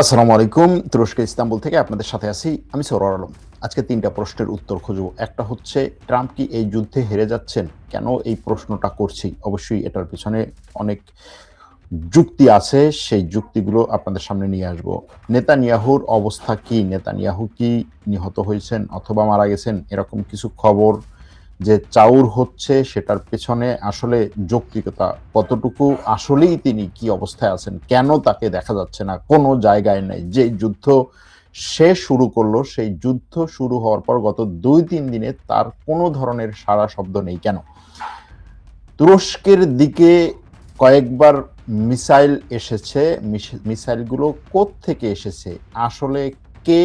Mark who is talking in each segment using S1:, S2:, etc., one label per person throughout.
S1: আসসালামু আলাইকুম। তুরস্কের ইস্তাম্বুল থেকে আপনাদের সাথে আছি আমি সরোয়ার আলম। আজকে ৩টা প্রশ্নের উত্তর খুঁজব। একটা হচ্ছে, ট্রাম্প কি এই যুদ্ধে হেরে যাচ্ছেন? কেন এই প্রশ্নটা করছি? অবশ্যই এটার পেছনে অনেক যুক্তি আছে, সেই যুক্তিগুলো আপনাদের সামনে নিয়ে আসব। নেতানিয়াহুর অবস্থা কি? নেতানিয়াহু কি নিহত হয়েছেন অথবা মারা গেছেন এরকম কিছু খবর যে চাউর হচ্ছে, সেটার পেছনে আসলে যৌক্তিকতা কতটুকু? আসলেই তিনি কি অবস্থায় আছেন? কেন তাকে দেখা যাচ্ছে না? কোনো জায়গায় নেই। যে যুদ্ধ সে শুরু করলো, সেই যুদ্ধ শুরু হওয়ার পর গত ২-৩ দিনে তার কোনো ধরনের সাড়া শব্দ নেই কেন? তুরস্কের দিকে কয়েকবার মিসাইল এসেছে। মিসাইলগুলো কোত্থেকে এসেছে? আসলে কে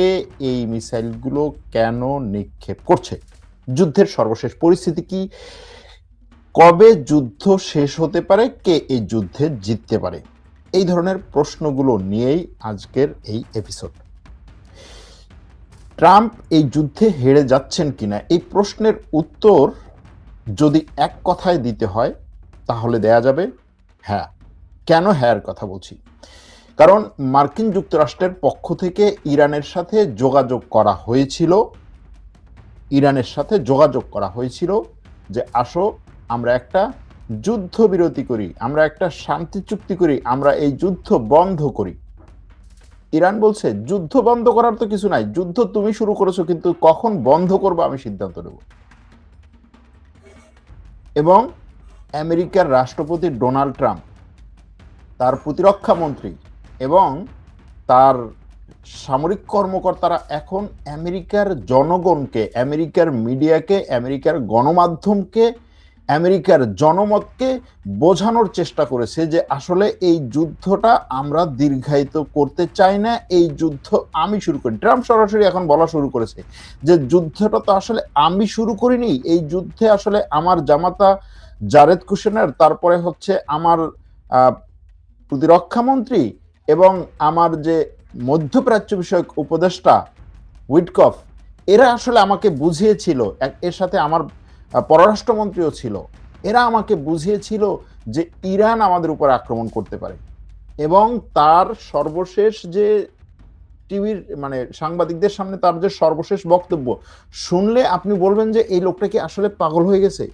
S1: এই মিসাইলগুলো কেন নিক্ষেপ করছে? যুদ্ধের সর্বশেষ পরিস্থিতি কি? কবে যুদ্ধ শেষ হতে পারে? কে এই যুদ্ধে জিততে পারে? এই ধরনের প্রশ্নগুলো নিয়েই আজকের এই এপিসোড। ট্রাম্প এই যুদ্ধে হেরে যাচ্ছেন কিনা, এই প্রশ্নের উত্তর যদি এক কথায় দিতে হয় তাহলে দেয়া যাবে হ্যাঁ। কেন হ্যাঁর কথা বলছি? কারণ মার্কিন যুক্তরাষ্ট্রের পক্ষ থেকে ইরানের সাথে যোগাযোগ করা হয়েছিল যে আসো আমরা একটা যুদ্ধবিরতি করি, আমরা একটা শান্তি চুক্তি করি, আমরা এই যুদ্ধ বন্ধ করি। ইরান বলছে যুদ্ধ বন্ধ করার তো কিছু নাই, যুদ্ধ তুমি শুরু করেছো, কিন্তু কখন বন্ধ করবো আমি সিদ্ধান্ত নেব। এবং আমেরিকার রাষ্ট্রপতি ডোনাল্ড ট্রাম্প, তার প্রতিরক্ষা মন্ত্রী এবং তার সামরিক কর্মকর্তারা এখন আমেরিকার জনগণকে, আমেরিকার মিডিয়াকে, আমেরিকার গণমাধ্যমকে, আমেরিকার জনমতকে বোঝানোর চেষ্টা করেছে যে আসলে এই যুদ্ধটা আমরা দীর্ঘায়িত করতে চাই না, এই যুদ্ধ আমি শুরু করি। ট্রাম্প সরাসরি এখন বলা শুরু করেছে যে যুদ্ধটা তো আসলে আমি শুরু করিনি, এই যুদ্ধে আসলে আমার জামাতা জারেদ কুশেনার, তারপরে হচ্ছে আমার প্রতিরক্ষা মন্ত্রী এবং আমার যে মধ্যপ্রাচ্য বিষয়ক উপদেষ্টা উইটকফ, এরা আসলে আমাকে বুঝিয়েছিল, এর সাথে আমার পররাষ্ট্রমন্ত্রীও ছিল, এরা আমাকে বুঝিয়েছিল যে ইরান আমাদের উপর আক্রমণ করতে পারে। এবং তার সর্বশেষ যে টিভির মানে সাংবাদিকদের সামনে তার যে সর্বশেষ বক্তব্য শুনলে আপনি বলবেন যে এই লোকটা কি আসলে পাগল হয়ে গেছে।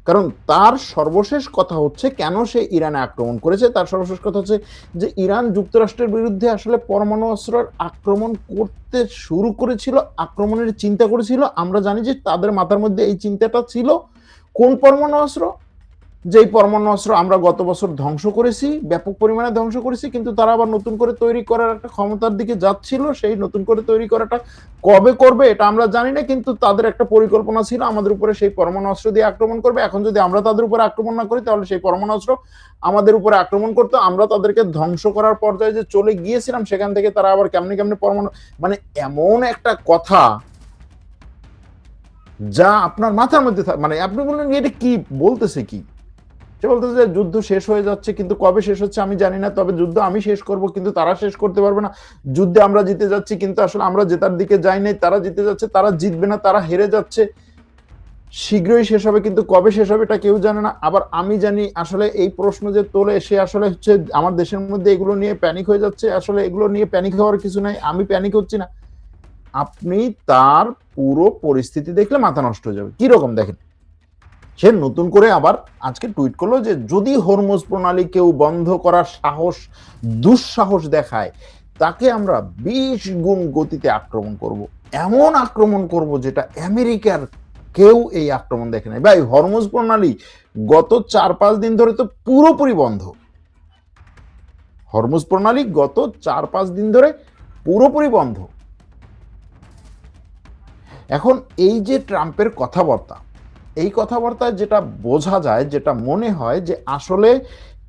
S1: কারণ তার সর্বশেষ কথা হচ্ছে কেন সে ইরানে আক্রমণ করেছে। তার সর্বশেষ কথা হচ্ছে যে ইরান যুক্তরাষ্ট্রের বিরুদ্ধে আসলে পরমাণু অস্ত্রের আক্রমণ করতে শুরু করেছিল, আক্রমণের চিন্তা করেছিল। আমরা জানি যে তাদের মাথার মধ্যে এই চিন্তাটা ছিল কোন পরমাণু অস্ত্র, যেই পরমাণু অস্ত্র আমরা গত বছর ধ্বংস করেছি, ব্যাপক পরিমাণে ধ্বংস করেছি, কিন্তু তারা আবার নতুন করে তৈরি করার একটা ক্ষমতার দিকে যাচ্ছিল। সেই নতুন করে তৈরি করাটা কবে করবে এটা আমরা জানি না, কিন্তু তাদের একটা পরিকল্পনা ছিল আমাদের উপরে সেই পরমাণু অস্ত্র দিয়ে আক্রমণ করবে। এখন যদি আমরা তাদের উপরে আক্রমণ না করি তাহলে সেই পরমাণু অস্ত্র আমাদের উপরে আক্রমণ করতো। আমরা তাদেরকে ধ্বংস করার পর্যায়ে যে চলে গিয়েছিলাম, সেখান থেকে তারা আবার কেমনি কেমনি পরমাণু, মানে এমন একটা কথা যা আপনার মাথার মধ্যে মানে আপনি বললেন এটা কি বলতেছে, কি সে বলতেছে যে যুদ্ধ শেষ হয়ে যাচ্ছে, কিন্তু কবে শেষ হচ্ছে আমি জানি না, তবে যুদ্ধ আমি শেষ করব, কিন্তু তারা শেষ করতে পারবে না। যুদ্ধে আমরা জিতে যাচ্ছি, কিন্তু আসলে আমরা জেতার দিকে যাই নাই, তারা জিতে যাচ্ছে, তারা জিতবে না, তারা হেরে যাচ্ছে, শীঘ্রই শেষ হবে, কিন্তু কবে শেষ হবে এটা কেউ জানে না। আবার আমি জানি আসলে এই প্রশ্ন যে তোলে সে আসলে হচ্ছে আমার দেশের মধ্যে এগুলো নিয়ে প্যানিক হয়ে যাচ্ছে। আসলে এগুলো নিয়ে প্যানিক হওয়ার কিছু নাই, আমি প্যানিক হচ্ছি না। আপনি তার পুরো পরিস্থিতি দেখলে মাথা নষ্ট হয়ে যাবে। কিরকম দেখেন, সে নতুন করে আবার আজকে টুইট করলো যে যদি হরমুজ প্রণালী কেউ বন্ধ করার দুঃসাহস দেখায় তাকে আমরা 20 গুণ গতিতে আক্রমণ করব, এমন আক্রমণ করব যেটা আমেরিকার কেউ এই আক্রমণ দেখে নাই। ভাই, হরমুজ প্রণালী গত 4-5 দিন ধরে তো পুরোপুরি বন্ধ। হরমুজ প্রণালী গত 4-5 দিন ধরে পুরোপুরি বন্ধ। এখন এই যে ট্রাম্পের কথাবার্তা, এই কথাবার্তায় যেটা বোঝা যায়, যেটা মনে হয় যে আসলে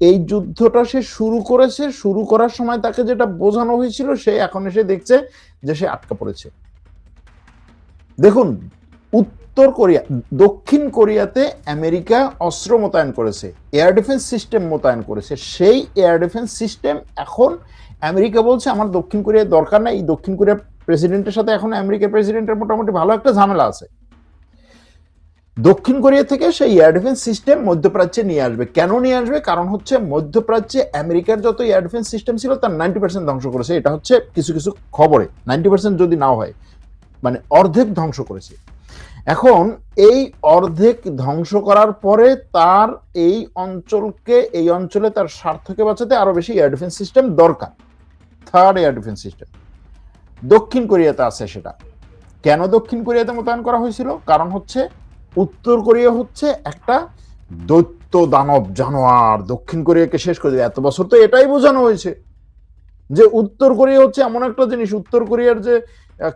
S1: এই যুদ্ধটা সে শুরু করেছে, শুরু করার সময় তাকে যেটা বোঝানো হয়েছিল সে এখন এসে দেখছে যে সে আটকা পড়েছে। দেখুন, দক্ষিণ কোরিয়াতে আমেরিকা অস্ত্র মোতায়েন করেছে, এয়ার ডিফেন্স সিস্টেম মোতায়েন করেছে। সেই এয়ার ডিফেন্স সিস্টেম এখন আমেরিকা বলছে আমার দক্ষিণ কোরিয়ার দরকার নাই। এই দক্ষিণ কোরিয়ার প্রেসিডেন্টের সাথে এখন আমেরিকার প্রেসিডেন্টের মোটামুটি ভালো একটা ঝামেলা আছে। দক্ষিণ কোরিয়া থেকে সেই এয়ার ডিফেন্স সিস্টেম মধ্যপ্রাচ্যে নিয়ে আসবে। কেন নিয়ে আসবে? কারণ হচ্ছে মধ্যপ্রাচ্যে আমেরিকার যত এয়ার ডিফেন্স সিস্টেম ছিল তার 90% ধ্বংস করেছে। এটা হচ্ছে কিছু কিছু খবরে 90% যদি নাও হয়, মানে অর্ধেক ধ্বংস করেছে। এখন এই অর্ধেক ধ্বংস করার পরে তার এই অঞ্চলে তার স্বার্থকে বাঁচাতে আরো বেশি এয়ার ডিফেন্স সিস্টেম দরকার। থার্ড এয়ার ডিফেন্স সিস্টেম দক্ষিণ কোরিয়াতে আছে। সেটা কেন দক্ষিণ কোরিয়াতে মোতায়েন করা হয়েছিল? কারণ হচ্ছে উত্তর কোরিয়া হচ্ছে একটা দৈত্য দানব জানোয়ার, দক্ষিণ কোরিয়াকে শেষ করে দেবে। এত বছর তো এটাই বোঝানো হয়েছে যে উত্তর কোরিয়া হচ্ছে এমন একটা জিনিস, উত্তর কোরিয়ার যে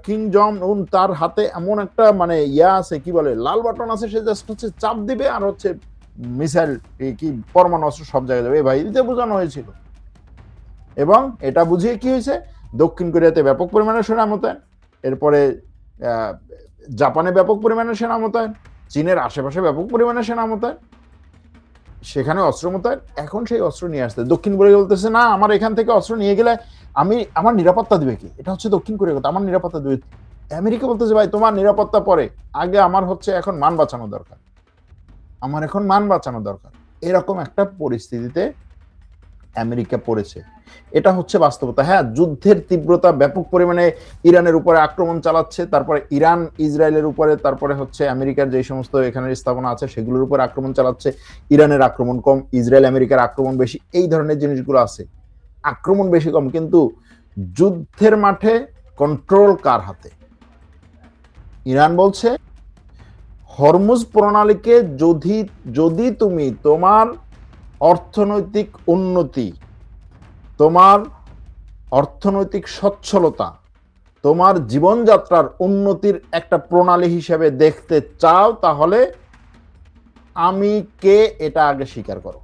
S1: কিং জং উন তার হাতে এমন একটা মানে ইয়া আছে, কি বলে, লাল বাটন আছে, সে জাস্ট হচ্ছে চাপ দিবে আর হচ্ছে মিসাইল কি পরমাণু অস্ত্র সব জায়গায় যাবে। এই ভাই দিতে বোঝানো হয়েছিল। এবং এটা বুঝিয়ে কি হয়েছে, দক্ষিণ কোরিয়াতে ব্যাপক পরিমাণে সেনা মোতায়েন, এরপরে জাপানে ব্যাপক পরিমাণে সেনা মোতায়েন, চীনের আশেপাশে ব্যাপক পরিমাণে সেনা মোতায়েন, সেখানে অস্ত্র মোতায়েন। এখন সেই অস্ত্র নিয়ে আসতে দক্ষিণ কোরিয়া বলতেছে না, আমার এখান থেকে অস্ত্র নিয়ে গেলে আমার নিরাপত্তা দিবে কি? এটা হচ্ছে দক্ষিণ কোরিয়া কথা, আমার নিরাপত্তা দিবে। আমেরিকা বলতেছে ভাই তোমার নিরাপত্তা পরে, আগে আমার হচ্ছে এখন মান বাঁচানো দরকার, আমার এখন মান বাঁচানো দরকার। এরকম একটা পরিস্থিতিতে আমেরিকা পড়েছে। এটা হচ্ছে বাস্তবতা। হ্যাঁ, যুদ্ধের তীব্রতা ব্যাপক পরিমাণে ইরানের উপরে আক্রমণ চালাচ্ছে, তারপরে ইরান ইসরায়েলের উপরে, তারপরে হচ্ছে আমেরিকার যে সমস্ত এখানের স্থাপনা আছে সেগুলোর উপর আক্রমণ চালাচ্ছে। ইরানের আক্রমণ কম, ইসরায়েল আমেরিকার আক্রমণ বেশি, এই ধরনের জিনিসগুলো আছে। আক্রমণ বেশি কম, কিন্তু যুদ্ধের মাঠে কন্ট্রোল কার হাতে? ইরান বলছে হরমুজ প্রণালীকে যদি তুমি তোমার অর্থনৈতিক উন্নতি, তোমার অর্থনৈতিক সচ্ছলতা, তোমার জীবনযাত্রার উন্নতির একটা প্রণালী হিসেবে দেখতে চাও, তাহলে আমি কে এটা আগে স্বীকার করো।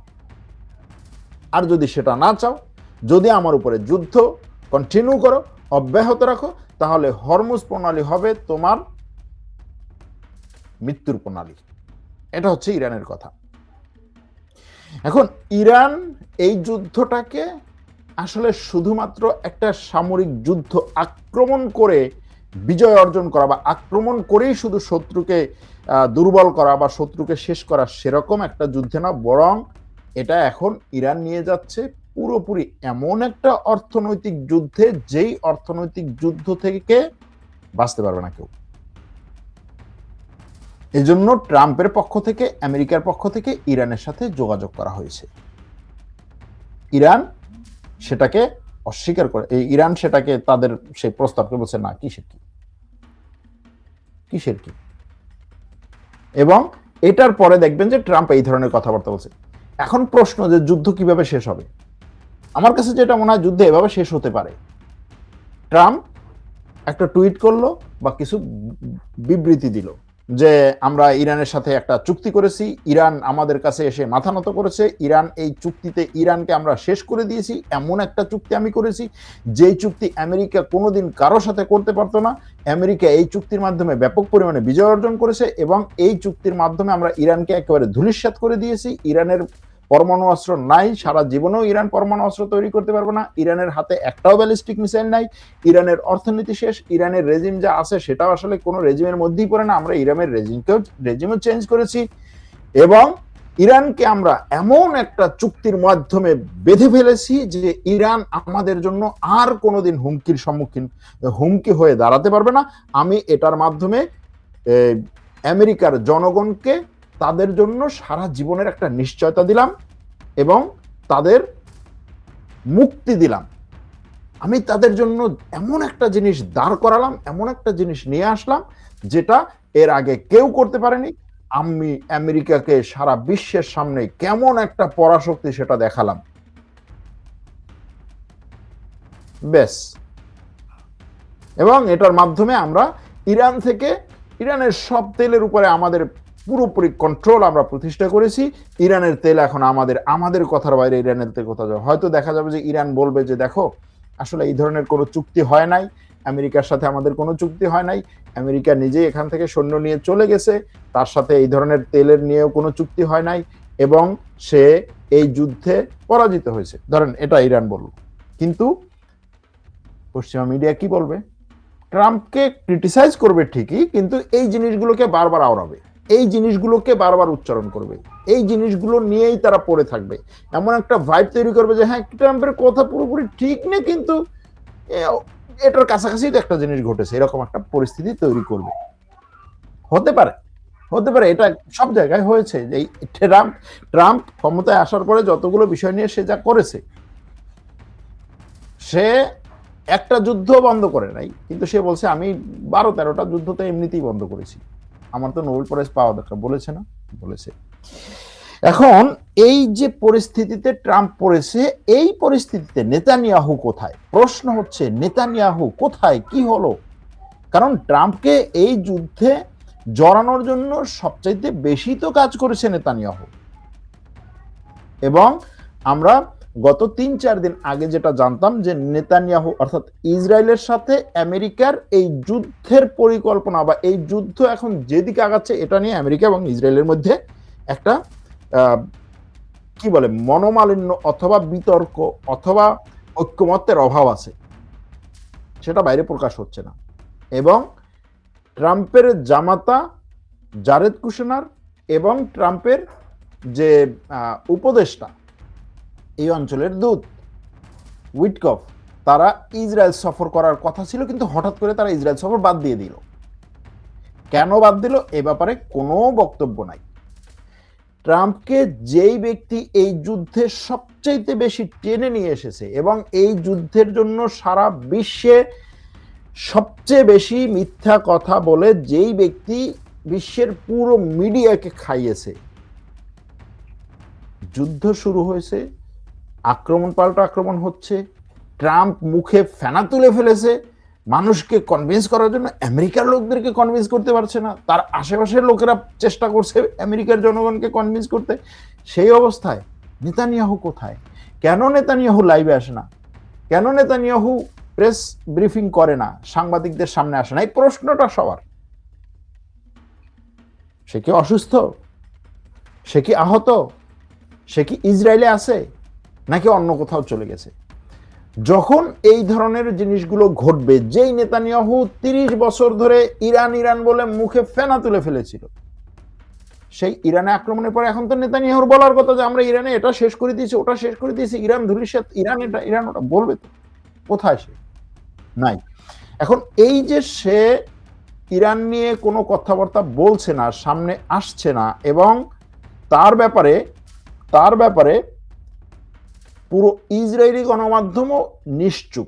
S1: আর যদি সেটা না চাও, যদি আমার উপরে যুদ্ধ কন্টিনিউ করো, অব্যাহত রাখো, তাহলে হরমুজ প্রণালী হবে তোমার মৃত্যুর প্রণালী। এটা হচ্ছে ইরানের কথা। এখন ইরান এই যুদ্ধটাকে আসলে শুধুমাত্র একটা সামরিক যুদ্ধ, আক্রমণ করে বিজয় অর্জন করা বা আক্রমণ করেই শুধু শত্রুকে দুর্বল করা বা শত্রুকে শেষ করা, সেরকম একটা যুদ্ধে না, বরং এটা এখন ইরান নিয়ে যাচ্ছে পুরোপুরি এমন একটা অর্থনৈতিক যুদ্ধে, যেই অর্থনৈতিক যুদ্ধ থেকে বাঁচতে পারবে না কেউ। এজন্য ট্রাম্পের পক্ষ থেকে, আমেরিকার পক্ষ থেকে ইরানের সাথে যোগাযোগ করা হয়েছে। ইরান সেটাকে অস্বীকার করে, ইরান সেটাকে তাদের সেই প্রস্তাবকে বলছে না, কিসের কি। এবং এটার পরে দেখবেন যে ট্রাম্প এই ধরনের কথাবার্তা বলছে। এখন প্রশ্ন যে যুদ্ধ কিভাবে শেষ হবে? আমার কাছে যেটা মনে হয় যুদ্ধ এভাবে শেষ হতে পারে, ট্রাম্প একটা টুইট করলো বা কিছু বিবৃতি দিল যে আমরা ইরানের সাথে একটা চুক্তি করেছি, ইরান আমাদের কাছে এসে মাথা নত করেছে, ইরান এই চুক্তিতে ইরানকে আমরা শেষ করে দিয়েছি, এমন একটা চুক্তি আমি করেছি যেই চুক্তি আমেরিকা কোনোদিন কারোর সাথে করতে পারতো না। আমেরিকা এই চুক্তির মাধ্যমে ব্যাপক পরিমাণে বিজয় অর্জন করেছে এবং এই চুক্তির মাধ্যমে আমরা ইরানকে একেবারে ধূলিসাৎ করে দিয়েছি। ইরানের পরমাণু অস্ত্র নাই, সারা জীবনেও ইরান পরমাণু অস্ত্র তৈরি করতে পারবে না, ইরানের হাতে একটাও ব্যালিস্টিক মিসাইল নাই, ইরানের অর্থনীতি শেষ, ইরানের রেজিম যা আছে সেটাও আসলে কোনো রেজিমের মধ্যেই পড়ে না, আমরা ইরানের রেজিমও চেঞ্জ করেছি। এবং ইরানকে আমরা এমন একটা চুক্তির মাধ্যমে বেঁধে ফেলেছি যে ইরান আমাদের জন্য আর কোনোদিন হুমকি হয়ে দাঁড়াতে পারবে না। আমি এটার মাধ্যমে আমেরিকার জনগণকে তাদের জন্য সারা জীবনের একটা নিশ্চয়তা দিলাম এবং তাদের মুক্তি দিলাম। আমি তাদের জন্য এমন একটা জিনিস দাঁড় করালাম, এমন একটা জিনিস নিয়ে আসলাম যেটা এর আগে কেউ করতে পারেনি। আমি আমেরিকাকে সারা বিশ্বের সামনে কেমন একটা পরাশক্তি সেটা দেখালাম। বেশ। এবং এটার মাধ্যমে আমরা ইরানের সব তেলের উপরে আমাদের পুরোপুরি কন্ট্রোল আমরা প্রতিষ্ঠা করেছি। ইরানের তেল এখন আমাদের কথার বাইরে ইরানের তেল কোথাও যাবে। হয়তো দেখা যাবে যে ইরান বলবে যে দেখো, আসলে এই ধরনের কোনো চুক্তি হয় নাই, আমেরিকার সাথে আমাদের কোনো চুক্তি হয় নাই, আমেরিকা নিজেই এখান থেকে সৈন্য নিয়ে চলে গেছে, তার সাথে এই ধরনের তেলের নিয়েও কোনো চুক্তি হয় নাই এবং সে এই যুদ্ধে পরাজিত হয়েছে, ধরেন এটা ইরান বলল। কিন্তু পশ্চিমা মিডিয়া কি বলবে? ট্রাম্পকে ক্রিটিসাইজ করবে ঠিকই, কিন্তু এই জিনিসগুলোকে বারবার আওড়াবে। এই জিনিসগুলোকে বারবার উচ্চারণ করবে, এই জিনিসগুলো নিয়েই তারা পড়ে থাকবে, এমন একটা ভাইব তৈরি করবে যে হ্যাঁ ট্রাম্পের কথা পুরোপুরি ঠিক নেই কিন্তু এটার কাছাকাছি তো একটা জিনিস ঘটেছে, এরকম একটা পরিস্থিতি তৈরি করবে। হতে পারে, হতে পারে, এটা সব জায়গায় হয়েছে। এই ট্রাম্প ক্ষমতায় আসার পরে যতগুলো বিষয় নিয়ে সে যা করেছে, সে একটা যুদ্ধ বন্ধ করে নাই, কিন্তু সে বলছে আমি 12-13টা যুদ্ধ তো এমনিতেই বন্ধ করেছি, আমার তো নোবেল প্রাইজ পাওয়া দরকার, বলেছে না? বলেছে। এখন এই যে পরিস্থিতিতে ট্রাম্প পড়েছে, এই পরিস্থিতিতে নেতানিয়াহু কোথায়? প্রশ্ন হচ্ছে নেতানিয়াহু কোথায়, কি হলো? কারণ ট্রাম্পকে এই যুদ্ধে জড়ানোর জন্য সবচাইতে বেশি তো কাজ করেছে নেতানিয়াহু। এবং আমরা গত 3-4 দিন আগে যেটা জানতাম যে নেতানিয়াহু অর্থাৎ ইসরায়েলের সাথে আমেরিকার এই যুদ্ধের পরিকল্পনা বা এই যুদ্ধ এখন যেদিকে আগাচ্ছে, এটা নিয়ে আমেরিকা এবং ইসরায়েলের মধ্যে একটা কি বলে মনোমালিন্য অথবা বিতর্ক অথবা ঐক্যমত্যের অভাব আছে, সেটা বাইরে প্রকাশ হচ্ছে না। এবং ট্রাম্পের জামাতা জারেদ কুশনার এবং ট্রাম্পের যে উপদেষ্টা এই অঞ্চলের দূত উইটকফ, তারা ইসরায়েল সফর করার কথা ছিল, কিন্তু হঠাৎ করে তারা ইসরায়েল সফর বাদ দিয়ে দিল। কেন বাদ দিল এ ব্যাপারে কোনো বক্তব্য নাই। ট্রাম্পকে যেই ব্যক্তি এই যুদ্ধে সবচাইতে বেশি টেনে নিয়ে এসেছে এবং এই যুদ্ধের জন্য সারা বিশ্বে সবচেয়ে বেশি মিথ্যা কথা বলে যেই ব্যক্তি বিশ্বের পুরো মিডিয়াকে খাইয়েছে, যুদ্ধ শুরু হয়েছে, আক্রমণ পাল্টা আক্রমণ হচ্ছে, ট্রাম্প মুখে ফেনা তুলে ফেলেছে, মানুষকে কনভিন্স করার জন্য আমেরিকার লোকদেরকে কনভিন্স করতে পারছে না, তার আশেপাশের লোকেরা চেষ্টা করছে আমেরিকার জনগণকে কনভিন্স করতে। সেই অবস্থায় নেতানিয়াহু কোথায়? কেন নেতানিয়াহু লাইভে আসে না? কেন নেতানিয়াহু প্রেস ব্রিফিং করে না, সাংবাদিকদের সামনে আসে না? এই প্রশ্নটা সবার। সে কি অসুস্থ? সে কি আহত? সে কি ইসরায়েলে আছে নাকি অন্য কোথাও চলে গেছে? যখন এই ধরনের জিনিসগুলো ঘটবে, যেই নেতানিয়াহু 30 বছর ধরে ইরান ইরান বলে মুখে ফেনা তুলে ফেলেছিল, সেই ইরানে আক্রমণের পরে এখন তো নেতানিয়াহুর বলার কথা যে আমরা ইরানে এটা শেষ করে দিয়েছি, ওটা শেষ করে দিয়েছি, ইরান ধুলিসাৎ, ইরান এটা ইরান ওটা, বলবে তো। কোথায় সে? নাই। এখন এই যে সে ইরান নিয়ে কোনো কথাবার্তা বলছে না, সামনে আসছে না, এবং তার ব্যাপারে পুরো ইসরায়েলি গণমাধ্যমও নিশ্চুপ।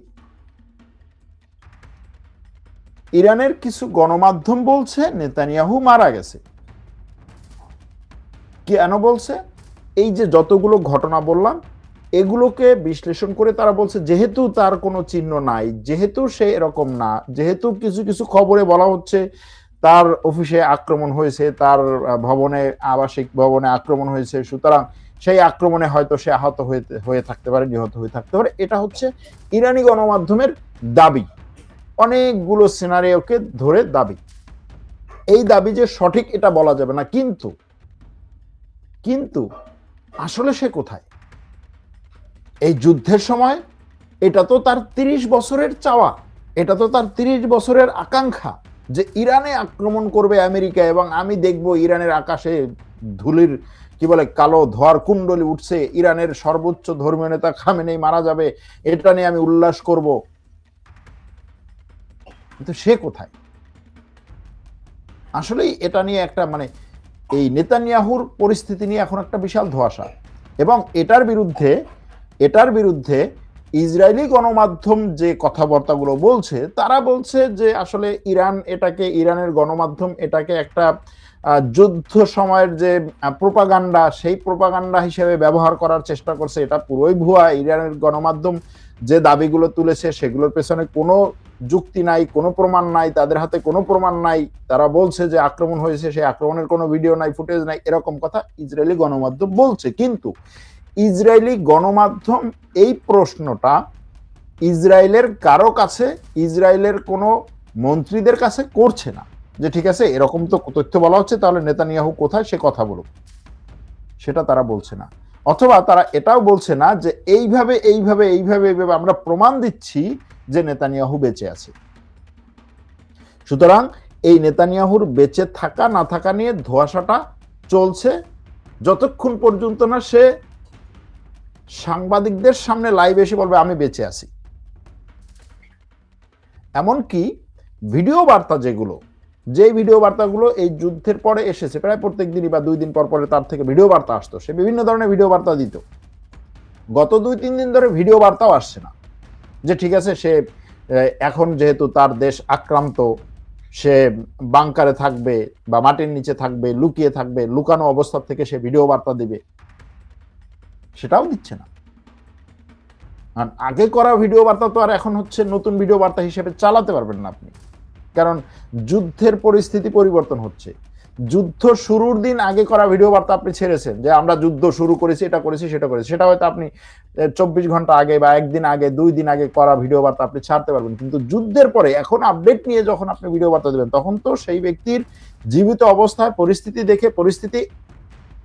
S1: ইরানের কিছু গণমাধ্যম বলছে নেতানিয়াহু মারা গেছে। কেন বলছে? এই যে যতগুলো ঘটনা বললাম, এগুলোকে বিশ্লেষণ করে তারা বলছে যেহেতু তার কোনো চিহ্ন নাই, যেহেতু সে এরকম না, যেহেতু কিছু কিছু খবরে বলা হচ্ছে তার অফিসে আক্রমণ হয়েছে, তার ভবনে, আবাসিক ভবনে আক্রমণ হয়েছে, সুতরাং সেই আক্রমণে হয়তো সে আহত হয়ে থাকতে পারে, নিহত হয়ে থাকতে পারে। এটা হচ্ছে ইরানি গণমাধ্যমের দাবি, অনেকগুলো সিনারিওকে ধরে দাবি। এই দাবি যে সঠিক এটা বলা যাবে না, কিন্তু আসলে সে কোথায় এই যুদ্ধের সময়? এটা তো তার 30 বছরের চাওয়া, এটা তো তার 30 বছরের আকাঙ্ক্ষা যে ইরানে আক্রমণ করবে আমেরিকা এবং আমি দেখব ইরানের আকাশে ধুলির কি বলে কালো ধোয়ার কুণ্ডলি উঠছে, ইরানের সর্বোচ্চ ধর্মীয় নেতা খামেনেই মারা যাবে, এটা নিয়ে আমি উল্লাস করব। কিন্তু সে কোথায়? আসলেই এটা নিয়ে একটা এই নেতানিয়াহুর পরিস্থিতি নিয়ে এখন একটা বিশাল ধোঁয়াশা। এবং এটার বিরুদ্ধে ইসরায়েলি গণমাধ্যম যে কথাবার্তাগুলো বলছে, তারা বলছে যে আসলে ইরানের গণমাধ্যম এটাকে একটা যুদ্ধ সময়ের যে প্রোপাগান্ডা, সেই প্রোপাগান্ডা হিসেবে ব্যবহার করার চেষ্টা করছে। এটা পুরোই ভুয়া। ইরানের গণমাধ্যম যে দাবিগুলো তুলেছে সেগুলোর পেছনে কোনো যুক্তি নাই, কোনো প্রমাণ নাই, তাদের হাতে কোনো প্রমাণ নাই। তারা বলছে যে আক্রমণ হয়েছে, সেই আক্রমণের কোনো ভিডিও নাই, ফুটেজ নাই, এরকম কথা ইসরায়েলি গণমাধ্যম বলছে। কিন্তু ইসরায়েলি গণমাধ্যম এই প্রশ্নটা ইসরায়েলের কারো কাছে, ইসরায়েলের কোনো মন্ত্রীদের কাছে করছে না যে ঠিক আছে এরকম তো তথ্য বলা হচ্ছে, তাহলে নেতানিয়াহু কোথায় সে কথা বলুক। সেটা তারা বলছে না। অথবা তারা এটাও বলছে না যে এইভাবে আমরা প্রমাণ দিচ্ছি যে নেতানিয়াহু বেঁচে আছে। সুতরাং এই নেতানিয়াহুর বেঁচে থাকা না থাকা নিয়ে ধোঁয়াশাটা চলছে যতক্ষণ পর্যন্ত না সে সাংবাদিকদের সামনে লাইভ এসে বলবে আমি বেঁচে আছি। এমনকি ভিডিও বার্তা যে ভিডিও বার্তাগুলো এই যুদ্ধের পরে এসেছে, প্রায় প্রত্যেক দিনই বা 2 দিন পর পরে তার থেকে ভিডিও বার্তা আসতো, সে বিভিন্ন ধরনের ভিডিও বার্তা দিত। গত 2-3 দিন ধরে ভিডিও বার্তাও আসছে না যে ঠিক আছে সে এখন যেহেতু তার দেশ আক্রান্ত, সে বাংকারে থাকবে বা মাটির নিচে থাকবে, লুকিয়ে থাকবে, লুকানো অবস্থা থেকে সে ভিডিও বার্তা দিবে, সেটাও দিচ্ছে না। আর আগে করা ভিডিও বার্তা তো আর এখন হচ্ছে নতুন ভিডিও বার্তা হিসেবে চালাতে পারবেন না আপনি, কারণ যুদ্ধের পরিস্থিতি পরিবর্তন হচ্ছে। যুদ্ধ শুরুর দিন আগে করা ভিডিও বার্তা আপনি ছেড়েছেন যে আমরা যুদ্ধ শুরু করেছি, এটা করেছি, সেটা করেছি, সেটা হয়তো আপনি 24 ঘন্টা আগে বা একদিন আগে 2 দিন আগে করা ভিডিও বার্তা আপনি ছাড়তে পারবেন। কিন্তু যুদ্ধের পরে এখন আপডেট নিয়ে যখন আপনি ভিডিও বার্তা দেবেন, তখন তো সেই ব্যক্তির জীবিত অবস্থায় পরিস্থিতি দেখে পরিস্থিতি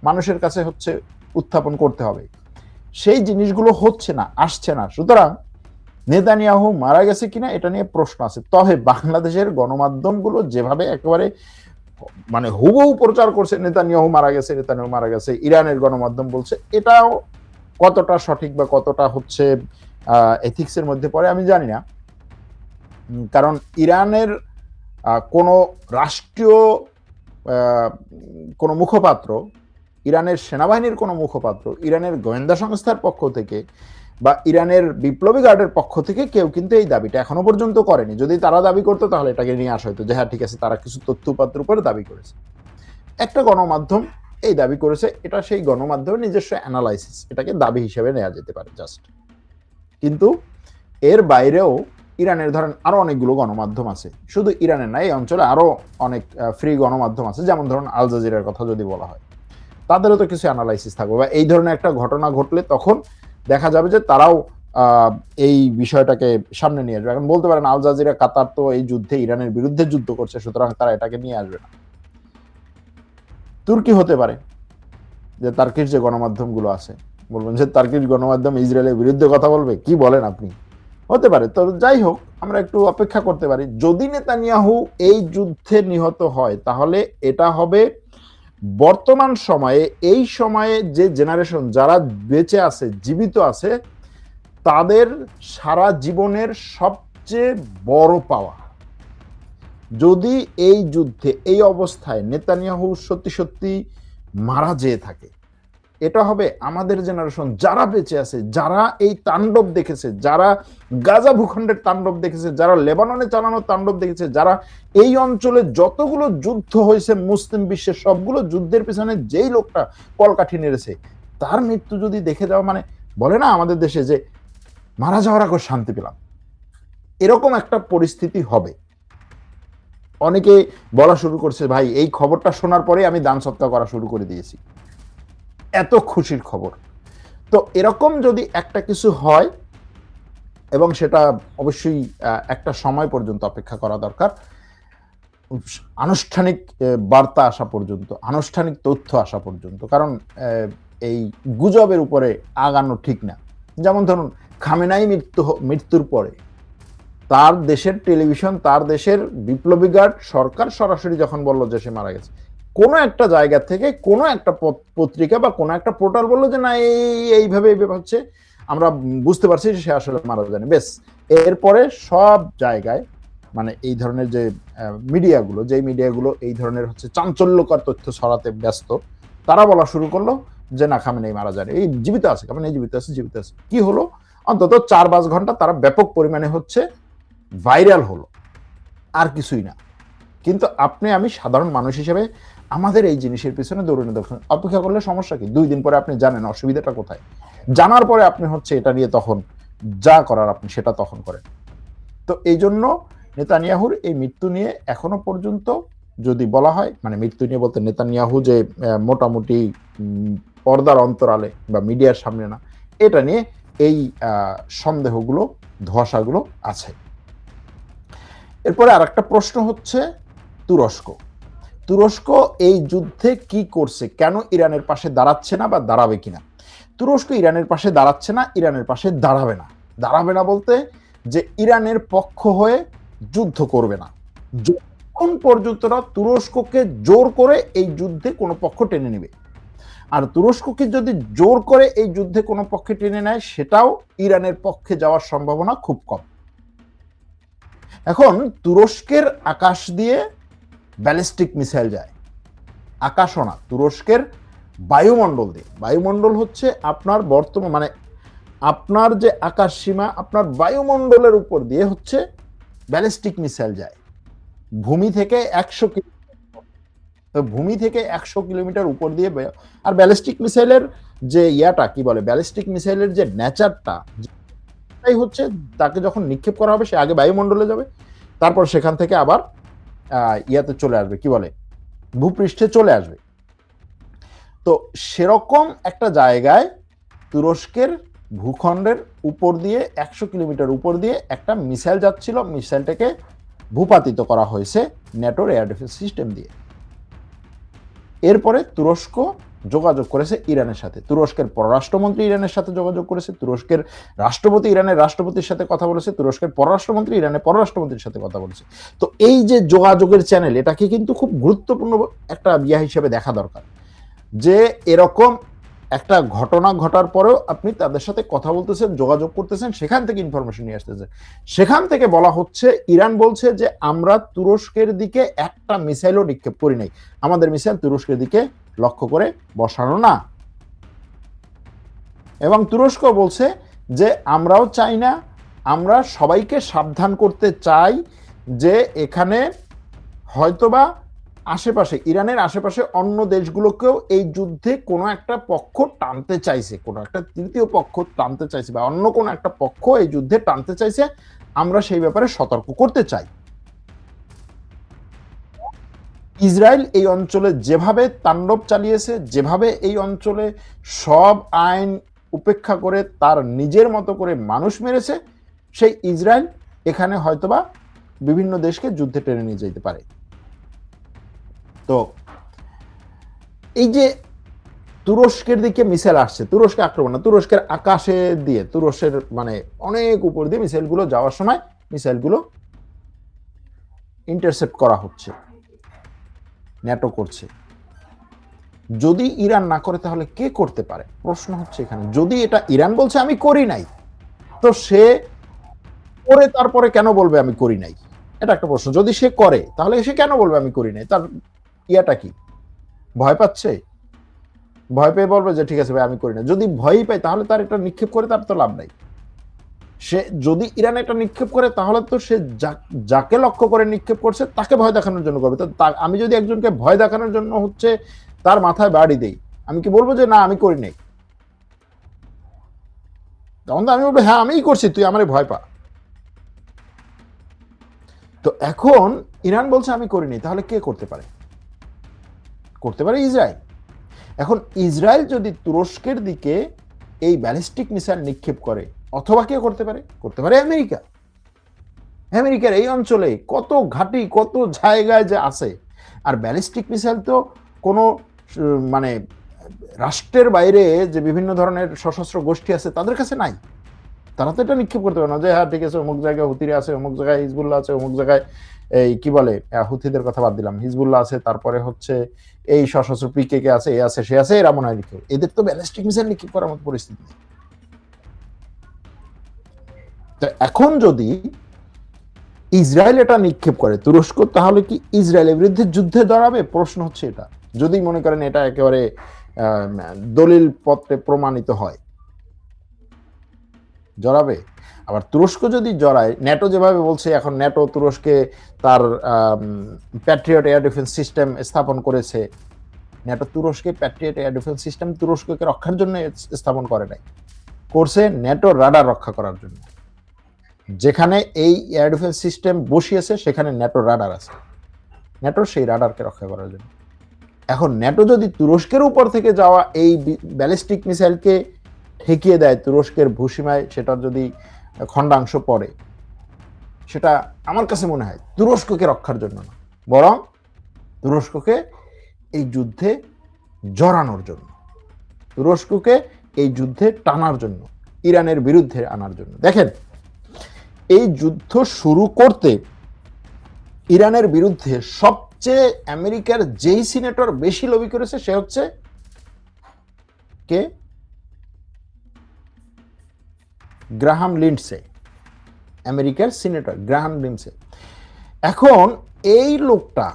S1: মানুষের কাছে হচ্ছে উত্থাপন করতে হবে। সেই জিনিসগুলো হচ্ছে না, আসছে না। সুতরাং নেতানিয়াহু মারা গেছে কিনা এটা নিয়ে প্রশ্ন আছে। তবে বাংলাদেশের গণমাধ্যমগুলো যেভাবে একেবারে মানে হুবহু প্রচার করছে নেতানিয়াহু মারা গেছে, নেতানিয়াহু মারা গেছে, ইরানের গণমাধ্যম বলছে, এটাও কতটা সঠিক বা কতটা হচ্ছে এথিক্সের মধ্যে পড়ে আমি জানি না। কারণ ইরানের কোনো রাষ্ট্রীয় কোনো মুখপাত্র, ইরানের সেনাবাহিনীর কোনো মুখপাত্র, ইরানের গোয়েন্দা সংস্থার পক্ষ থেকে বা ইরানের বিপ্লবী গার্ডের পক্ষ থেকে কেউ কিন্তু এই দাবিটা এখনো পর্যন্ত করেনি। যদি তারা দাবি করতো তাহলে এটাকে নিয়ে আসা হতো যে হ্যাঁ ঠিক আছে, তারা কিছু তথ্যপাত্র উপরে দাবি করেছে। একটা গণমাধ্যম এই দাবি করেছে, এটা সেই গণমাধ্যমের নিজস্ব অ্যানালাইসিস, এটাকে দাবি হিসেবে নেওয়া যেতে পারে জাস্ট। কিন্তু এর বাইরেও ইরানের ধরেন আরো অনেকগুলো গণমাধ্যম আছে, শুধু ইরানের না, এই অঞ্চলে আরো অনেক ফ্রি গণমাধ্যম আছে, যেমন ধরুন আল জাজিরার কথা যদি বলা হয়, তাদেরও তো কিছু অ্যানালাইসিস থাকবে, বা এই ধরনের একটা ঘটনা ঘটলে তখন দেখা যাবে যে তারাও এই বিষয়টাকে সামনে নিয়ে আসবে। এখন বলতে পারেন আল জাজিরা, কাতার তো এই যুদ্ধে ইরানের বিরুদ্ধে যুদ্ধ করছে, সুতরাং তারা এটাকে নিয়ে আসবে না। তুর্কি হতে পারে, যে তার্কিশ যে গণমাধ্যমগুলো আছে, বলবেন যে তার্কিশ গণমাধ্যম ইসরায়েলের বিরুদ্ধে কথা বলবে, কি বলেন আপনি? হতে পারে। তো যাই হোক, আমরা একটু অপেক্ষা করতে পারি। যদি নেতানিয়াহু এই যুদ্ধে নিহত হয়, তাহলে এটা হবে বর্তমান সময়ে, এই সময়ে যে জেনারেশন যারা বেঁচে আছে, জীবিত আছে, তাদের সারা জীবনের সবচেয়ে বড় পাওয়া। যদি এই যুদ্ধে এই অবস্থায় নেতানিয়াহু সত্যি সত্যি মারা যেয়ে থাকে, এটা হবে আমাদের জেনারেশন যারা বেঁচে আছে, যারা এই তাণ্ডব দেখেছে, যারা গাজা ভূখণ্ডের তাণ্ডব দেখেছে, যারা লেবাননে চালানো তাণ্ডব দেখেছে, যারা এই অঞ্চলে যতগুলো যুদ্ধ হয়েছে মুসলিম বিশ্বের সবগুলো যুদ্ধের পিছনে যেই লোকটা কলকাঠি নেড়েছে, তার মৃত্যু যদি দেখে যাওয়া, মানে বলে না আমাদের দেশে যে মারা যাওয়ার আগে শান্তি পেলাম, এরকম একটা পরিস্থিতি হবে। অনেকে বলা শুরু করছে ভাই এই খবরটা শোনার পরে আমি দান সৎকার করা শুরু করে দিয়েছি, এত খুশির খবর। তো এরকম যদি একটা কিছু হয়, এবং সেটা অবশ্যই একটা সময় পর্যন্ত অপেক্ষা করা দরকার, আনুষ্ঠানিক বার্তা আসা পর্যন্ত, আনুষ্ঠানিক তথ্য আসা পর্যন্ত, কারণ এই গুজবের উপরে আগানো ঠিক না। যেমন ধরুন খামেনাই মৃত্যুর পরে তার দেশের টেলিভিশন, তার দেশের বিপ্লবী গার্ড, সরকার সরাসরি যখন বলল যে সে মারা গেছে, কোনো একটা জায়গা থেকে কোনো একটা পত্রিকা বা কোনো একটা পোর্টাল বললো যে না এইভাবে হচ্ছে, আমরা বুঝতে পারছি যে সে আসলে মারা যায়নি, বেশ। এরপরে সব জায়গায় মানে এই ধরনের যে মিডিয়াগুলো, যে মিডিয়াগুলো এই ধরনের হচ্ছে চাঞ্চল্যকর তথ্য ছড়াতে ব্যস্ত, তারা বলা শুরু করলো যে না খামেনেই মারা যায়নি, এই জীবিত আছে, খামেনেই জীবিত আছে, জীবিত আছে। কি হলো, অন্তত 4-5 ঘন্টা তারা ব্যাপক পরিমাণে হচ্ছে ভাইরাল হলো, আর কিছুই না। কিন্তু আপনি আমি সাধারণ মানুষ হিসেবে আমাদের এই জিনিসের পিছনে দৌড়ানো দরকার। অপেক্ষা করলে সমস্যা কি? 2 দিন পরে আপনি জানেন অসুবিধাটা কোথায়, জানার পরে আপনি হচ্ছে এটা নিয়ে তখন যা করার আপনি সেটা তখন করেন। তো এই জন্য নেতানিয়াহুর এই মৃত্যু নিয়ে এখনো পর্যন্ত যদি বলা হয়, মানে মৃত্যু নিয়ে বলতে নেতানিয়াহু যে মোটামুটি পর্দার অন্তরালে বা মিডিয়ার সামনে না, এটা নিয়ে এই সন্দেহগুলো, ধোঁয়াশাগুলো আছে। এরপরে আর একটা প্রশ্ন হচ্ছে তুরস্ক এই যুদ্ধে কি করছে, কেন ইরানের পাশে দাঁড়াচ্ছে না বা দাঁড়াবে কিনা? তুরস্ক ইরানের পাশে দাঁড়াচ্ছে না, ইরানের পাশে দাঁড়াবে না বলতে যে ইরানের পক্ষ হয়ে যুদ্ধ করবে না, ততক্ষণ পর্যন্ত তুরস্ককে জোর করে এই যুদ্ধে কোনো পক্ষ টেনে নেবে। আর তুরস্ককে যদি জোর করে এই যুদ্ধে কোনো পক্ষে টেনে নেয়, সেটাও ইরানের পক্ষে যাওয়ার সম্ভাবনা খুব কম। এখন তুরস্কের আকাশ দিয়ে ব্যালিস্টিক মিসাইল যায়, আকাশও না, তুরস্কের বায়ুমণ্ডল দিয়ে। বায়ুমণ্ডল হচ্ছে আপনার বর্তমান মানে আপনার যে আকাশ সীমা, আপনার বায়ুমণ্ডলের উপর দিয়ে হচ্ছে ব্যালিস্টিক মিসাইল যায়। ভূমি থেকে 100 কিলোমিটার, ভূমি থেকে 100 কিলোমিটার উপর দিয়ে। আর ব্যালিস্টিক মিসাইলের যে কি বলে, ব্যালিস্টিক মিসাইলের যে নেচারটা হচ্ছে, তাকে যখন নিক্ষেপ করা হবে সে আগে বায়ুমণ্ডলে যাবে, তারপর সেখান থেকে আবার চলে আসবে, কি বলে, ভূপৃষ্ঠে চলে আসবে। তো সেরকম একটা জায়গায় তুরস্কের ভূখণ্ডের উপর দিয়ে 100 কিলোমিটার উপর দিয়ে একটা মিসাইল যাচ্ছিল। মিসাইলটাকে ভূপাতিত করা হয়েছে ন্যাটোর এয়ার ডিফেন্স সিস্টেম দিয়ে। এরপরে তুরস্ক যোগাযোগ করেছে ইরানের সাথে, তুরস্কের পররাষ্ট্রমন্ত্রী ইরানের সাথে যোগাযোগ করেছে, তুরস্কের রাষ্ট্রপতি ইরানের রাষ্ট্রপতির সাথে কথা বলেছে, তুরস্কের পররাষ্ট্রমন্ত্রী ইরানের পররাষ্ট্রমন্ত্রীর সাথে কথা বলেছে। তো এই যে যোগাযোগের চ্যানেল, এটাকে কিন্তু খুব গুরুত্বপূর্ণ একটা হিসেবে দেখা দরকার, যে এরকম একটা ঘটনা ঘটার পরেও আপনি তাদের সাথে কথা বলতেছেন, যোগাযোগ করতেছেন, সেখান থেকে ইনফরমেশন নিয়ে আসতেছেন। সেখান থেকে বলা হচ্ছে, ইরান বলছে যে আমরা তুরস্কের দিকে একটা মিসাইলও নিক্ষেপ করি নাই, আমাদের মিসাইল তুরস্কের দিকে লক্ষ্য করে বসানো না। এবং তুরস্ক বলছে যে আমরাও চাই না, আমরা সবাইকে সাবধান করতে চাই যে এখানে হয়তোবা আশেপাশে, ইরানের আশেপাশে অন্য দেশগুলোকেও এই যুদ্ধে কোনো একটা পক্ষ টানতে চাইছে, কোনো একটা তৃতীয় পক্ষ টানতে চাইছে, বা অন্য কোনো একটা পক্ষ এই যুদ্ধে টানতে চাইছে, আমরা সেই ব্যাপারে সতর্ক করতে চাই। ইসরায়েল এই অঞ্চলে যেভাবে তাণ্ডব চালিয়েছে, যেভাবে এই অঞ্চলে সব আইন উপেক্ষা করে তার নিজের মতো করে মানুষ মেরেছে, সেই ইসরায়েল এখানে হয়তোবা বিভিন্ন দেশকে যুদ্ধে টেনে নিয়ে যেতে পারে। তো এই যে তুরস্কের দিকে মিসাইল আসছে, তুরস্কে আক্রমণ না, তুরস্কের আকাশে দিয়ে, তুরস্কের মানে অনেক উপর দিয়ে মিসাইলগুলো যাওয়ার সময় মিসাইলগুলো ইন্টারসেপ্ট করা হচ্ছে, ন্যাটো করছে। যদি ইরান না করে তাহলে কে করতে পারে? প্রশ্ন হচ্ছে এখানে। যদি এটা ইরান বলছে আমি করি নাই, তো সে করে তারপরে কেন বলবে আমি করি নাই? এটা একটা প্রশ্ন। যদি সে করে তাহলে সে কেন বলবে আমি করি নাই? তার কি ভয় পাচ্ছে? ভয় পেয়ে বলবে যে ঠিক আছে ভাই আমি করি না। যদি ভয়ই পাই তাহলে তার এটা নিক্ষেপ করে তার তো লাভ নাই। সে যদি ইরান এটা নিক্ষেপ করে তাহলে তো সে যাকে লক্ষ্য করে নিক্ষেপ করছে তাকে ভয় দেখানোর জন্য করবে। তো আমি যদি একজনকে ভয় দেখানোর জন্য হচ্ছে তার মাথায় বাড়ি দেই, আমি কি বলবো যে না আমি করি নাই? তখন তো আমি বলবো হ্যাঁ আমিই করছি, তুই আমারে ভয় পা। তো এখন ইরান বলছে আমি করিনি, তাহলে কে করতে পারে? করতে পারে ইসরায়েল। এখন ইসরায়েল যদি তুরস্কের দিকে এই ব্যালিস্টিক মিসাইল নিক্ষেপ করে, অথবা কে করতে পারে? করতে পারে আমেরিকা। আমেরিকার এই অঞ্চলে কত ঘাঁটি, কত জায়গায় যে আছে। আর ব্যালিস্টিক মিসাইল তো কোনো মানে রাষ্ট্রের বাইরে যে বিভিন্ন ধরনের সশস্ত্র গোষ্ঠী আছে তাদের কাছে নাই। তারা তো এটা নিক্ষেপ করতে পারে না যে হ্যাঁ ঠিক আছে অমুক জায়গায় হুতিরা আছে, অমুক জায়গায় হিজবুল্লাহ আছে, অমুক জায়গায় এই কি বলে হুতিদের কথা বাদ দিলাম, হিজবুল্লাহ আছে, তারপরে হচ্ছে এই সশস্ত্র পিকেকে আছে, এ আছে, সে আছে, এরা মনে হয় নিক্ষেপ। এদের তো ব্যালিস্টিক মিসাইল নিক্ষেপ করার মতো পরিস্থিতি নেই। তো এখন যদি ইসরায়েল এটা নিক্ষেপ করে তুরস্ক, তাহলে কি ইসরায়েলের বিরুদ্ধে যুদ্ধে দাঁড়াবে? প্রশ্ন হচ্ছে এটা। যদি মনে করেন এটা একেবারে দলিল পত্রে প্রমাণিত হয়, জড়াবে। আবার তুরস্ক যদি জড়ায়, ন্যাটো যেভাবে বলছে এখন ন্যাটো তুরস্কে তার প্যাট্রিয়ট এয়ার ডিফেন্স সিস্টেম স্থাপন করেছে। ন্যাটো তুরস্কে প্যাট্রিয়ট এয়ার ডিফেন্স সিস্টেম তুরস্ককে রক্ষার জন্য স্থাপন করে নাই, করছে ন্যাটোর রাডার রক্ষা করার জন্য। যেখানে এই এয়ার ডিফেন্স সিস্টেম বসিয়েছে সেখানে ন্যাটোর রাডার আছে, ন্যাটোর সেই রাডারকে রক্ষা করার জন্য। এখন ন্যাটো যদি তুরস্কের উপর থেকে যাওয়া এই ব্যালিস্টিক মিসাইলকে ঠেকিয়ে দেয় তুরস্কের ভূসীমায়, সেটার যদি খণ্ডাংশ পড়ে, সেটা আমার কাছে মনে হয় তুরস্ককে রক্ষার জন্য না, বরং তুরস্ককে এই যুদ্ধে জড়ানোর জন্য, তুরস্ককে এই যুদ্ধে টানার জন্য, ইরানের বিরুদ্ধে আনার জন্য। দেখেন এই যুদ্ধ শুরু করতে ইরানের বিরুদ্ধে সবচেয়ে আমেরিকার যেই সিনেটর বেশি লবি করেছে সে হচ্ছে কে? গ্রাহাম লিন্ডসে, আমেরিকার সিনেটর গ্রাহাম লিন্ডসে। এখন এই লোকটা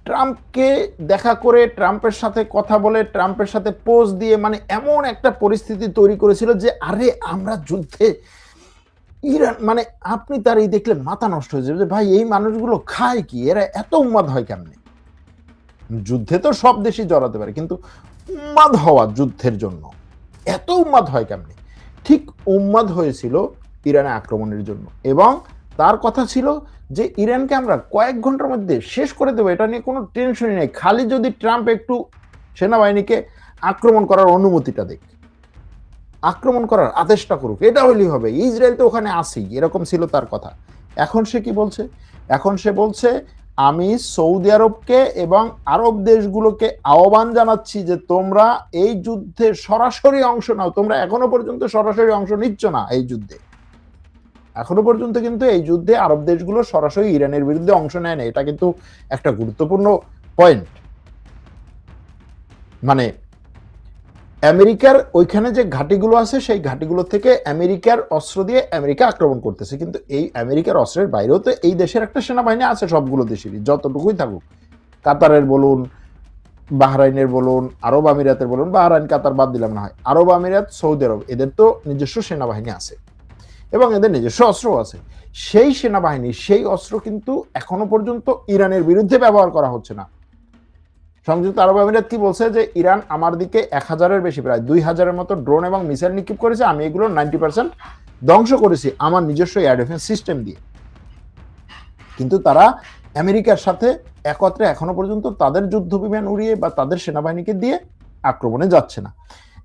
S1: ট্রাম্পকে দেখা করে, ট্রাম্পের সাথে কথা বলে, ট্রাম্পের সাথে পোজ দিয়ে, মানে এমন একটা পরিস্থিতি তৈরি করেছিল যে আরে আমরা যুদ্ধে ইরান, মানে আপনি তার এই দেখলে মাথা নষ্ট হয়ে যাবে যে ভাই এই মানুষগুলো খায় কি, এরা এত উন্মাদ হয় কেমনে? যুদ্ধে তো সব দেশই জড়াতে পারে, কিন্তু উন্মাদ হওয়া যুদ্ধের জন্য এত উন্মাদ হয় কেমনে? ঠিক উন্মাদ হয়েছিল ইরানে আক্রমণের জন্য, এবং তার কথা ছিল যে ইরানকে আমরা কয়েক ঘন্টার মধ্যে শেষ করে দেবো, এটা নিয়ে কোনো টেনশনই নেই, খালি যদি ট্রাম্প একটু সেনাবাহিনীকে আক্রমণ করার অনুমতিটা দেখ, আক্রমণ করার আদেশটা করুক, এটা হলেই হবে, ইসরায়েল তো ওখানে আসেই, এরকম ছিল তার কথা। এখন সে কি বলছে? এখন সে বলছে আমি সৌদি আরবকে এবং আরব দেশগুলোকে আহ্বান জানাচ্ছি যে তোমরা এই যুদ্ধে সরাসরি অংশ নাও। তোমরা এখনো পর্যন্ত সরাসরি অংশ নিচ্ছ না এই যুদ্ধে, এখনো পর্যন্ত কিন্তু এই যুদ্ধে আরব দেশগুলো সরাসরি ইরানের বিরুদ্ধে অংশ নেয় না, এটা কিন্তু একটা গুরুত্বপূর্ণ পয়েন্ট। মানে আমেরিকার ওইখানে যে ঘাঁটিগুলো আছে সেই ঘাঁটিগুলো থেকে আমেরিকার অস্ত্র দিয়ে আমেরিকা আক্রমণ করতেছে, কিন্তু এই আমেরিকার অস্ত্রের বাইরেও তো এই দেশের একটা সেনাবাহিনী আছে, সবগুলো দেশেরই যতটুকুই থাকুক, কাতারের বলুন, বাহরাইনের বলুন, আরব আমিরাতের বলুন, বাহরাইন কাতার বাদ দিলাম না হয়, আরব আমিরাত, সৌদি আরব, এদের তো নিজস্ব সেনাবাহিনী আছে এবং এদের নিজস্ব অস্ত্র আছে। সেই সেনাবাহিনী, সেই অস্ত্র কিন্তু এখনো পর্যন্ত ইরানের বিরুদ্ধে ব্যবহার করা হচ্ছে না। সংযুক্ত আরব আমিরাত কি বলছে যে ইরান আমার দিকে 1000-এর বেশি, প্রায় 2000-এর মতো ড্রোন এবং মিসাইল নিক্ষেপ করেছে, আমি এগুলো 90% ধ্বংস করেছি আমার নিজস্ব এয়ার ডিফেন্স সিস্টেম দিয়ে। কিন্তু তারা আমেরিকার সাথে একত্রে এখনো পর্যন্ত তাদের যুদ্ধ বিমান উড়িয়ে বা তাদের সেনাবাহিনীকে দিয়ে আক্রমণে যাচ্ছে না।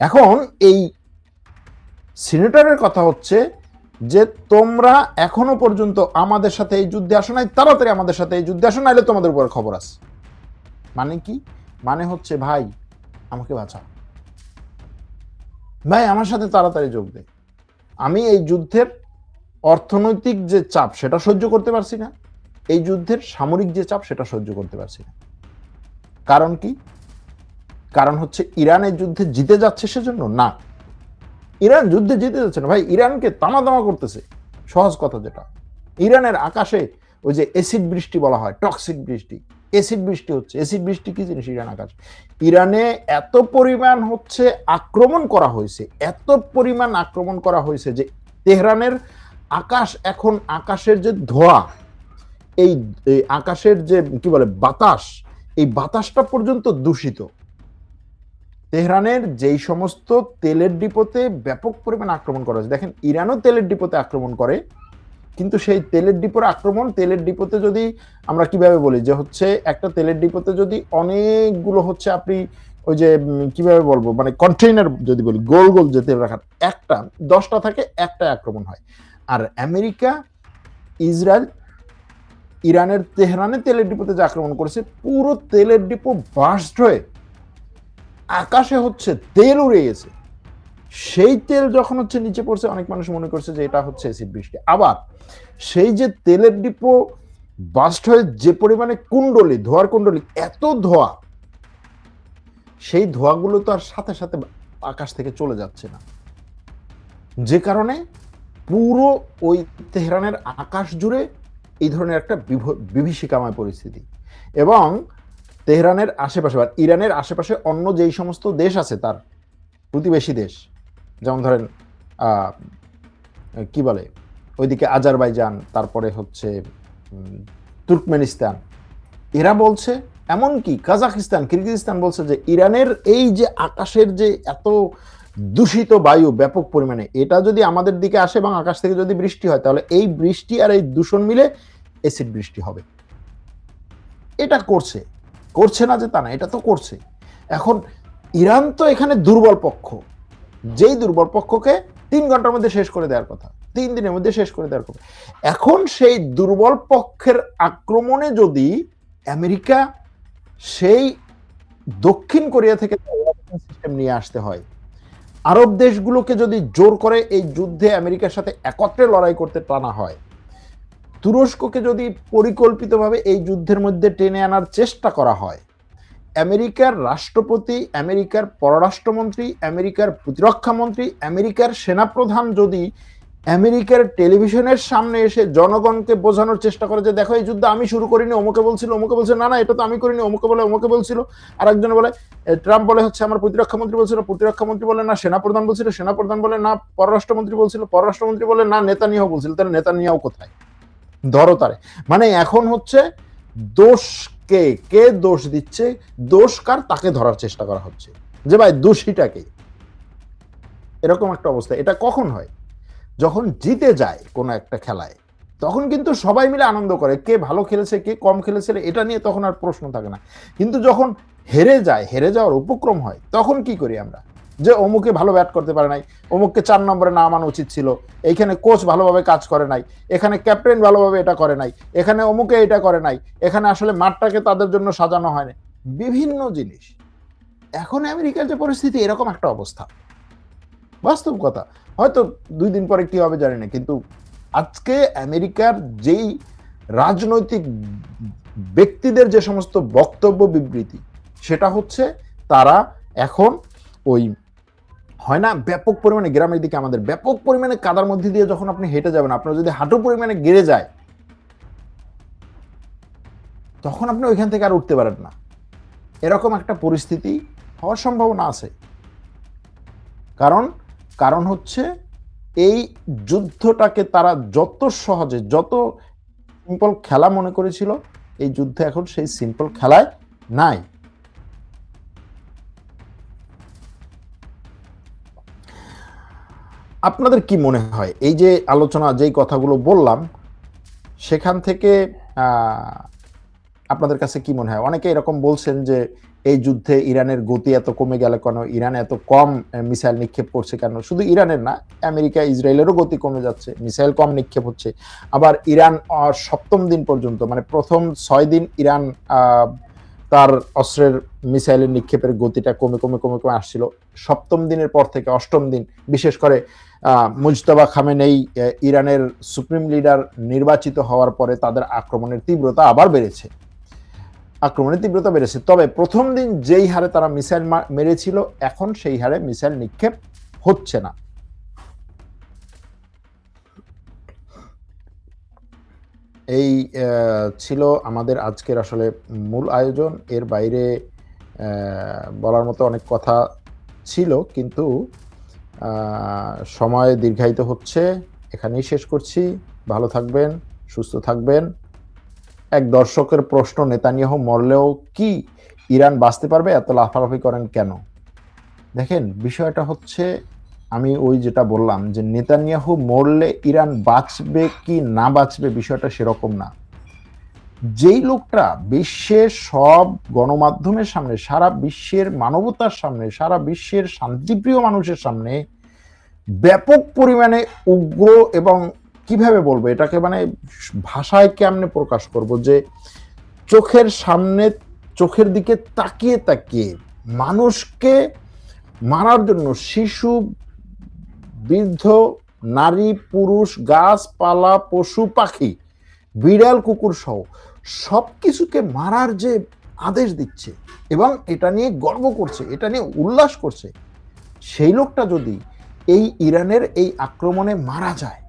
S1: এখন এই সিনেটরের কথা হচ্ছে যে তোমরা এখনো পর্যন্ত আমাদের সাথে এই যুদ্ধে আসো নাই, তাড়াতাড়ি আমাদের সাথে এই যুদ্ধে আসো, নাইলে তোমাদের উপর খবর আছে। মানে কি? মানে হচ্ছে ভাই আমাকে বাঁচাও, ভাই আমার সাথে তাড়াতাড়ি যোগ দে, আমি এই যুদ্ধের অর্থনৈতিক যে চাপ সেটা সহ্য করতে পারছি না, এই যুদ্ধের সামরিক যে চাপ সেটা সহ্য করতে পারছি না। কারণ কি? কারণ হচ্ছে ইরান এই যুদ্ধে জিতে যাচ্ছে সেজন্য না, ইরান যুদ্ধে জিতে যাচ্ছে না ভাই, ইরানকে তামাতামা করতেছে। সহজ কথা যেটা, ইরানের আকাশে ওই যে অ্যাসিড বৃষ্টি বলা হয়, টক্সিক বৃষ্টি, অ্যাসিড বৃষ্টি হচ্ছে। অ্যাসিড বৃষ্টি কি জিনিস? ইরান আকাশ, ইরানে এত পরিমাণ হচ্ছে আক্রমণ করা হয়েছে, এত পরিমাণ আক্রমণ করা হয়েছে যে তেহরানের আকাশ এখন, আকাশের যে ধোঁয়া, এই আকাশের যে কি বলে বাতাস, এই বাতাসটা পর্যন্ত দূষিত। তেহরানের যেই সমস্ত তেলের ডিপোতে ব্যাপক পরিমাণ আক্রমণ করা হয়েছে, দেখেন ইরানও তেলের ডিপোতে আক্রমণ করে, কিন্তু সেই তেলের ডিপোর আক্রমণ, তেলের ডিপোতে যদি আমরা কিভাবে বলি যে হচ্ছে একটা তেলের ডিপোতে যদি অনেকগুলো হচ্ছে আপনি ওই যে কিভাবে বলবো, মানে কন্টেইনার যদি বলি, গোল গোল যে তেল রাখার, একটা 10টা থাকে, একটা আক্রমণ হয়। আর আমেরিকা, ইসরায়েল, ইরানের তেহরানের তেলের ডিপোতে যে আক্রমণ করেছে, পুরো তেলের ডিপো বাস্ট হয়ে আকাশে হচ্ছে তেল উড়ে গেছে। সেই তেল যখন হচ্ছে নিচে পড়ছে, অনেক মানুষ মনে করছে যে এটা হচ্ছে অ্যাসিড বৃষ্টি। আবার সেই যে তেলের ডিপো বাস্ট হয়ে যে পরিমাণে কুণ্ডলি, ধোয়ার কুণ্ডলি, এত ধোয়া, সেই ধোয়াগুলো তো আর সাথে সাথে আকাশ থেকে চলে যাচ্ছে না, যে কারণে পুরো ওই তেহরানের আকাশ জুড়ে এই ধরনের একটা বিভীষিকাময় পরিস্থিতি। এবং তেহরানের আশেপাশে বা ইরানের আশেপাশে অন্য যেই সমস্ত দেশ আছে, তার প্রতিবেশী দেশ, যেমন ধরেন কি বলে ওইদিকে আজারবাইজান, তারপরে হচ্ছে তুর্কমেনিস্তান, এরা বলছে, এমনকি কাজাকিস্তান, কিরগিজস্তান বলছে যে ইরানের এই যে আকাশের যে এত দূষিত বায়ু ব্যাপক পরিমাণে, এটা যদি আমাদের দিকে আসে এবং আকাশ থেকে যদি বৃষ্টি হয়, তাহলে এই বৃষ্টি আর এই দূষণ মিলে অ্যাসিড বৃষ্টি হবে। এটা করছে, করছে না যে তা না, এটা তো করছে। এখন ইরান তো এখানে দুর্বল পক্ষ, যেই দুর্বল পক্ষকে 3 ঘন্টার মধ্যে শেষ করে দেওয়ার কথা, 3 দিনের মধ্যে শেষ করে দেওয়ার কথা। এখন সেই দুর্বল পক্ষের আক্রমণে যদি আমেরিকা সেই দক্ষিণ কোরিয়া থেকে সিস্টেম নিয়ে আসতে হয়, আরব দেশগুলোকে যদি জোর করে এই যুদ্ধে আমেরিকার সাথে একত্রে লড়াই করতে টানা হয়, তুরস্ককে যদি পরিকল্পিতভাবে এই যুদ্ধের মধ্যে টেনে আনার চেষ্টা করা হয়, আমেরিকার রাষ্ট্রপতি, আমেরিকার পররাষ্ট্রমন্ত্রী, আমেরিকার প্রতিরক্ষা মন্ত্রী, আমেরিকার সেনাপ্রধান যদি আমেরিকার টেলিভিশনের সামনে এসে জনগণকে বোঝানোর চেষ্টা করে যে দেখো এই যুদ্ধ আমি শুরু করিনি, অমুকে বলছিল, অমুকে বলছে না না এটা তো আমি করিনি, অমুকে বলে অমুকে বলছিল, আর একজন বলে ট্রাম্প বলে হচ্ছে আমার প্রতিরক্ষা মন্ত্রী বলছিল, প্রতিরক্ষা মন্ত্রী বলে না সেনাপ্রধান বলছিল, সেনাপ্রধান বলে না পররাষ্ট্রমন্ত্রী বলছিল, পররাষ্ট্রমন্ত্রী বলে না নেতানিয়াহু বলছিল, তাহলে নেতানিয়াহু কোথায়? ধরো তারে। মানে এখন হচ্ছে দোষ কে, কে দোষ দিচ্ছে, দোষ কার তাকে ধরার চেষ্টা করা হচ্ছে যে ভাই দোষীটাকে। এরকম একটা অবস্থা। এটা কখন হয়? যখন জিতে যায় কোনো একটা খেলায়, তখন কিন্তু সবাই মিলে আনন্দ করে, কে ভালো খেলেছে কে কম খেলেছে এটা নিয়ে তখন আর প্রশ্ন থাকে না। কিন্তু যখন হেরে যায়, হেরে যাওয়ার উপক্রম হয়, তখন কি করি আমরা? যে অমুকে ভালো ব্যাট করতে পারে নাই, অমুককে 4 নম্বরে নামানো উচিত ছিল, এইখানে কোচ ভালোভাবে কাজ করে নাই, এখানে ক্যাপ্টেন ভালোভাবে এটা করে নাই, এখানে অমুকে এটা করে নাই, এখানে আসলে মাঠটাকে তাদের জন্য সাজানো হয়নি, বিভিন্ন জিনিস। এখন আমেরিকার যে পরিস্থিতি, এরকম একটা অবস্থা, বাস্তব কথা। হয়তো 2 দিন পরে কি হবে জানি না, কিন্তু আজকে আমেরিকার যেই রাজনৈতিক ব্যক্তিদের যে সমস্ত বক্তব্য বিবৃতি, সেটা হচ্ছে তারা এখন ওই হয় না ব্যাপক পরিমাণে গ্রামের দিকে আমাদের ব্যাপক পরিমাণে কাদার মধ্যে দিয়ে যখন আপনি হেঁটে যাবেন, আপনার যদি হাঁটু পরিমাণে গেড়ে যায়, তখন আপনি ওইখান থেকে আর উঠতে পারেন না। এরকম একটা পরিস্থিতি হওয়ার সম্ভাবনা আছে। কারণ হচ্ছে এই যুদ্ধটাকে তারা যত সহজে, যত সিম্পল খেলা মনে করেছিল, এই যুদ্ধ এখন সেই সিম্পল খেলায় নাই। আপনাদের কি মনে হয় এই যে আলোচনা, যেই কথাগুলো বললাম, সেখান থেকে আপনাদের কাছে কি মনে হয়? অনেকে এরকম বলছেন যে এই যুদ্ধে ইরানের গতি এত কমে গেল কেন, ইরান এত কম মিসাইল নিক্ষেপ করছে কেন? শুধু ইরানের না, আমেরিকা ইসরায়েলেরও গতি কমে যাচ্ছে, মিসাইল কম নিক্ষেপ হচ্ছে। আবার ইরান 7ম দিন পর্যন্ত, মানে প্রথম 6 দিন ইরান তার অস্ত্রের মিসাইলের নিক্ষেপের গতিটা কমে কমে কমে কমে আসছিল। 7ম দিনের পর থেকে 8ম দিন, বিশেষ করে মুজতবা খামেনেই ইরানের সুপ্রিম লিডার নির্বাচিত হওয়ার পরে তাদের আক্রমণের তীব্রতা আবার বেড়েছে, তবে প্রথম দিন যেই হারে তারা মিসাইল মেরেছিল, এখন সেই হারে মিসাইল নিক্ষেপ হচ্ছে না। এই ছিল আমাদের আজকের আসলে মূল আয়োজন। এর বাইরে বলার মতো অনেক কথা ছিল, কিন্তু সময় দীর্ঘায়িত হচ্ছে, এখানেই শেষ করছি। ভালো থাকবেন, সুস্থ থাকবেন। এক দর্শকের প্রশ্ন, নেতানিয়াহু মরলেও কি ইরান বাঁচতে পারবে? এত লাফালাফি করেন কেন? দেখেন, বিষয়টা হচ্ছে, আমি ওই যেটা বললাম যে নেতানিয়াহু মরলে ইরান বাঁচবে কি না বাঁচবে, বিষয়টা সেরকম না। যেই লোকটা বিশ্বের সব গণমাধ্যমের সামনে, সারা বিশ্বের মানবতার সামনে, সারা বিশ্বের শান্তিপ্রিয় মানুষের সামনে ব্যাপক পরিমাণে উগ্র, এবং কিভাবে বলবো এটাকে, মানে ভাষায় কেমনে প্রকাশ করব, যে চোখের সামনে, চোখের দিকে তাকিয়ে তাকিয়ে মানুষকে মারার জন্য, শিশু, বৃদ্ধ, নারী, পুরুষ, গাছপালা, পশু পাখি, বিড়াল, কুকুর সহ সবকিছুকে মারার যে আদেশ দিচ্ছে এবং এটা নিয়ে গর্ব করছে, এটা নিয়ে উল্লাস করছে, সেই লোকটা যদি এই ইরানের এই আক্রমণে মারা যায়,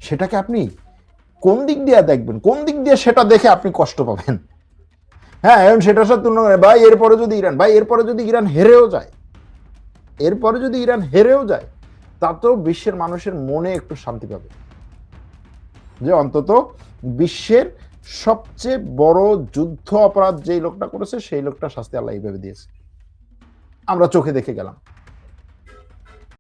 S1: সেটাকে আপনি কোন দিক দিয়ে দেখবেন? কোন দিক দিয়ে সেটা দেখে আপনি কষ্ট পাবেন? হ্যাঁ, এখন সেটার সাথে তুলনা করে ভাই এরপরে যদি ইরান হেরেও যায়, তাতেও বিশ্বের মানুষের মনে একটু শান্তি পাবে, যে অন্তত বিশ্বের সবচেয়ে বড় যুদ্ধ অপরাধ যেই লোকটা করেছে, সেই লোকটা শাস্তি আল্লাহ এইভাবে দিয়েছে, আমরা চোখে দেখে গেলাম।